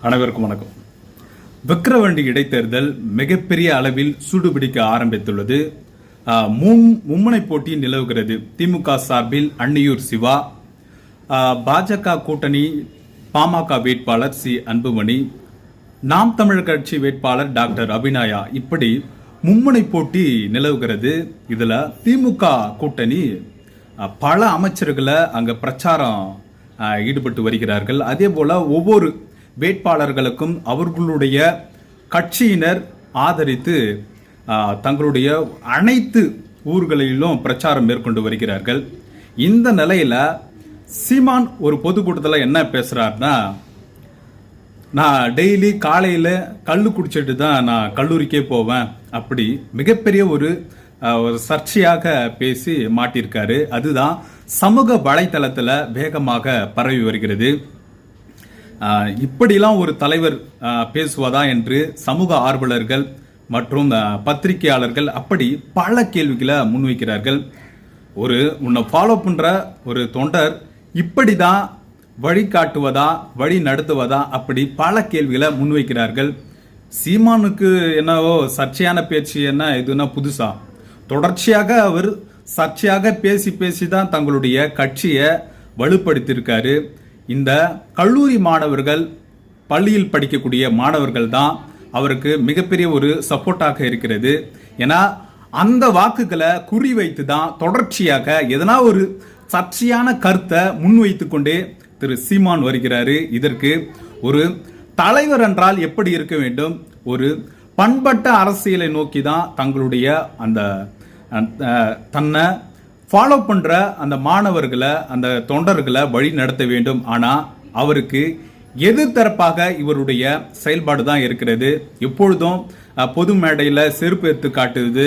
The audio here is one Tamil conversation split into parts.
அனைவருக்கும் வணக்கம். விக்கிரவாண்டி இடைத்தேர்தல் மிகப்பெரிய அளவில் சூடுபிடிக்க ஆரம்பித்துள்ளது. மும்முனை போட்டி நிலவுகிறது. திமுக சார்பில் அன்னியூர் சிவா, பாஜக கூட்டணி பாமக வேட்பாளர் சி அன்புமணி, நாம் தமிழர் கட்சி வேட்பாளர் டாக்டர் அபிநயா, இப்படி மும்முனை போட்டி நிலவுகிறது. இதுல திமுக கூட்டணி பல அமைச்சர்களை அங்க பிரச்சாரம் ஈடுபட்டு வருகிறார்கள். அதே போல ஒவ்வொரு வேட்பாளர்களுக்கும் அவர்களுடைய கட்சியினர் ஆதரித்து தங்களுடைய அனைத்து ஊர்களிலும் பிரச்சாரம் மேற்கொண்டு வருகிறார்கள். இந்த நிலையில சீமான் ஒரு பொதுக்கூட்டத்தில் என்ன பேசுறாருன்னா, நான் டெய்லி காலையில் கள்ளு குடிச்சிட்டு தான் நான் கல்லூரிக்கே போவேன், அப்படி மிகப்பெரிய ஒரு சர்ச்சையாக பேசி மாட்டியிருக்காரு. அதுதான் சமூக வலைத்தளத்தில் வேகமாக பரவி வருகிறது. இப்படிலாம் ஒரு தலைவர் பேசுவதா என்று சமூக ஆர்வலர்கள் மற்றும் பத்திரிகையாளர்கள் அப்படி பல கேள்விகளை முன்வைக்கிறார்கள். உன்னை ஃபாலோ பண்ற ஒரு தொண்டர் இப்படிதான் வழிகாட்டுவதா, வழி நடத்துவதா, அப்படி பல கேள்விகளை முன்வைக்கிறார்கள். சீமானுக்கு என்னவோ சர்ச்சையான பேச்சு என்ன இதுனா புதுசா, தொடர்ச்சியாக அவர் சர்ச்சையாக பேசி பேசி தான் தங்களுடைய கட்சியை வலுப்படுத்தியிருக்காரு. இந்த கல்லூரி மாணவர்கள், பள்ளியில் படிக்கக்கூடிய மாணவர்கள் தான் அவருக்கு மிகப்பெரிய ஒரு சப்போர்ட்டாக இருக்கிறது. ஏன்னா அந்த வாக்குகளை குறிவைத்து தான் தொடர்ச்சியாக எதனா ஒரு சர்ச்சையான கருத்தை முன்வைத்து கொண்டே திரு சீமான் வருகிறாரு. இதற்கு ஒரு தலைவர் என்றால் எப்படி இருக்க வேண்டும், ஒரு பண்பட்ட அரசியலை நோக்கி தான் தங்களுடைய அந்த தன்னை ஃபாலோ பண்ற அந்த மாணவர்களை, அந்த தொண்டர்களை வழி நடத்த வேண்டும். ஆனா அவருக்கு எதிர்த்தரப்பாக இவருடைய செயல்பாடு தான் இருக்கிறது. எப்பொழுதும் பொது மேடையில் செருப்பு எடுத்து காட்டுவது,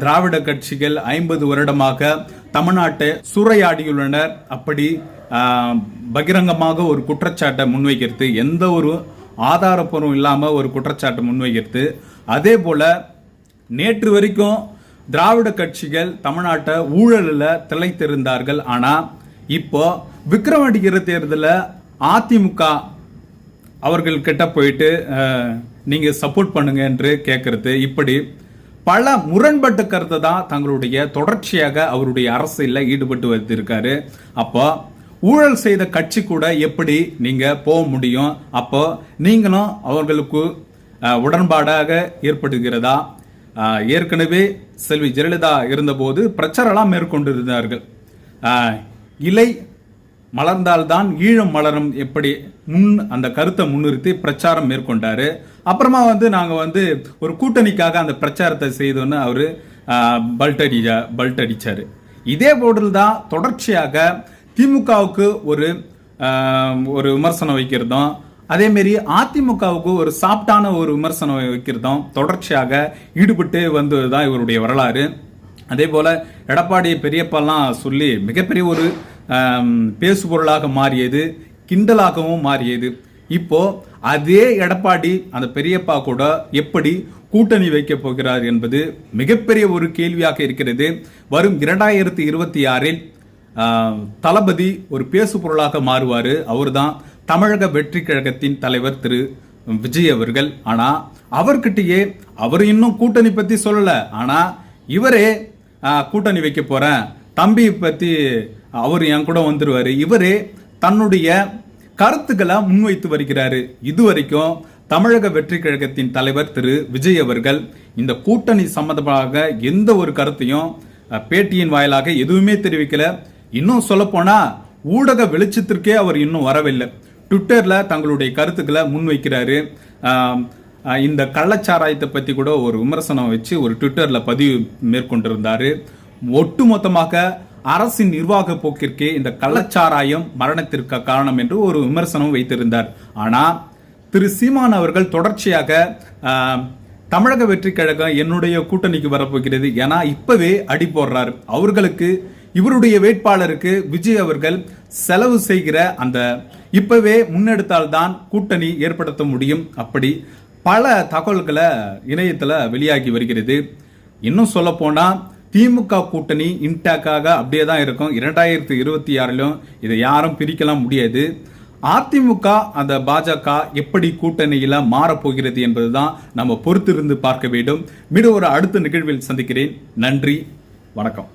திராவிட கட்சிகள் 50 வருடமாக தமிழ்நாட்டை சூறையாடியுள்ளனர், அப்படி பகிரங்கமாக ஒரு குற்றச்சாட்டை முன்வைக்கிறது, எந்த ஒரு ஆதாரப்பூர்வம் இல்லாம ஒரு குற்றச்சாட்டை முன்வைக்கிறது. அதே போல நேற்று வரைக்கும் திராவிட கட்சிகள் தமிழ்நாட்டை ஊழலில் திளைத்திருந்தார்கள். ஆனா இப்போ விக்கிரவாண்டி தேர்தலில் அதிமுக அவர்கள் கிட்ட போயிட்டு நீங்க சப்போர்ட் பண்ணுங்க என்று கேட்கறது, இப்படி பல முரண்பட்ட கருத்தை தான் தங்களுடைய தொடர்ச்சியாக அவருடைய அரசியலில் ஈடுபட்டு வந்திருக்காரு. அப்போ ஊழல் செய்த கட்சி கூட எப்படி நீங்க போக முடியும்? அப்போ நீங்களும் அவர்களுக்கு உடன்பாடாக ஏற்படுகிறதா? ஏற்கனவே செல்வி ஜெயலலிதா இருந்தபோது பிரச்சாரம் மேற்கொண்டிருந்தார்கள். இலை மலர்ந்தால்தான் ஈழம் மலரும், எப்படி அந்த கருத்தை முன்னிறுத்தி பிரச்சாரம் மேற்கொண்டாரு. அப்புறமா நாங்க ஒரு கூட்டணிக்காக அந்த பிரச்சாரத்தை செய்தோன்னு அவரு பல்ட் அடிச்சாரு. இதே போதில் தான் தொடர்ச்சியாக திமுகவுக்கு ஒரு விமர்சனம் வைக்கிறதும், அதே மாதிரி அதிமுகவுக்கு ஒரு சாப்டான ஒரு விமர்சனம் வைக்கிறதும் தொடர்ச்சியாக ஈடுபட்டு வந்ததுதான் இவருடைய வரலாறு. அதே போல எடப்பாடி பெரியப்பாலாம் சொல்லி மிகப்பெரிய ஒரு பேசுபொருளாக மாறியது, கிண்டலாகவும் மாறியது. இப்போ அதே எடப்பாடி அந்த பெரியப்பா கூட எப்படி கூட்டணி வைக்க போகிறார் என்பது மிகப்பெரிய ஒரு கேள்வியாக இருக்கிறது. வரும் 2026 தளபதி ஒரு பேசு பொருளாக மாறுவாரு. அவர்தான் தமிழக வெற்றி கழகத்தின் தலைவர் திரு விஜய் அவர்கள். ஆனா அவர்கிட்டயே அவர் இன்னும் கூட்டணி பத்தி சொல்லல. ஆனா இவரே கூட்டணி வைக்க போறேன், தம்பி பத்தி அவர் என் கூட வந்துருவாரு, இவரே தன்னுடைய கருத்துக்களை முன்வைத்து வருகிறாரு. இதுவரைக்கும் தமிழக வெற்றி கழகத்தின் தலைவர் திரு விஜய் அவர்கள் இந்த கூட்டணி சம்பந்தமாக எந்த ஒரு கருத்தையும் பேட்டியின் வாயிலாக எதுவுமே தெரிவிக்கல. இன்னும் சொல்ல போனா ஊடக வெளிச்சத்திற்கே அவர் இன்னும் வரவில்லை. ட்விட்டர்ல தங்களுடைய கருத்துக்களை முன்வைக்கிறாரு. இந்த கள்ளச்சாராயத்தை பத்தி கூட ஒரு விமர்சனம் வச்சு ஒரு ட்விட்டர்ல பதிவு மேற்கொண்டிருந்தாரு. ஒட்டுமொத்தமாக அரசின் நிர்வாக போக்கிற்கே இந்த கள்ளச்சாராயம் மரணத்திற்கு காரணம் என்று ஒரு விமர்சனம் வைத்திருந்தார். ஆனா திரு சீமான் அவர்கள் தொடர்ச்சியாக தமிழக வெற்றி கழகம் என்னுடைய கூட்டணிக்கு வரப்போகிறது, ஏன்னா இப்பவே அடி போடுறாரு. அவர்களுக்கு இவருடைய வேட்பாளருக்கு விஜய் அவர்கள் செலவு செய்கிற அந்த இப்பவே முன்னெடுத்தால்தான் கூட்டணி ஏற்படுத்த முடியும், அப்படி பல தகவல்களை இணையத்தில் வெளியாகி வருகிறது. இன்னும் சொல்ல போனா திமுக கூட்டணி இன்டாக்காக அப்படியே தான் இருக்கும். 2026 இதை யாரும் பிரிக்கலாம் முடியாது. அதிமுக அந்த பாஜக எப்படி கூட்டணியில மாறப்போகிறது என்பதுதான் நம்ம பொறுத்திருந்து பார்க்க வேண்டும். மீண்டும் ஒரு அடுத்த நிகழ்வில் சந்திக்கிறேன். நன்றி, வணக்கம்.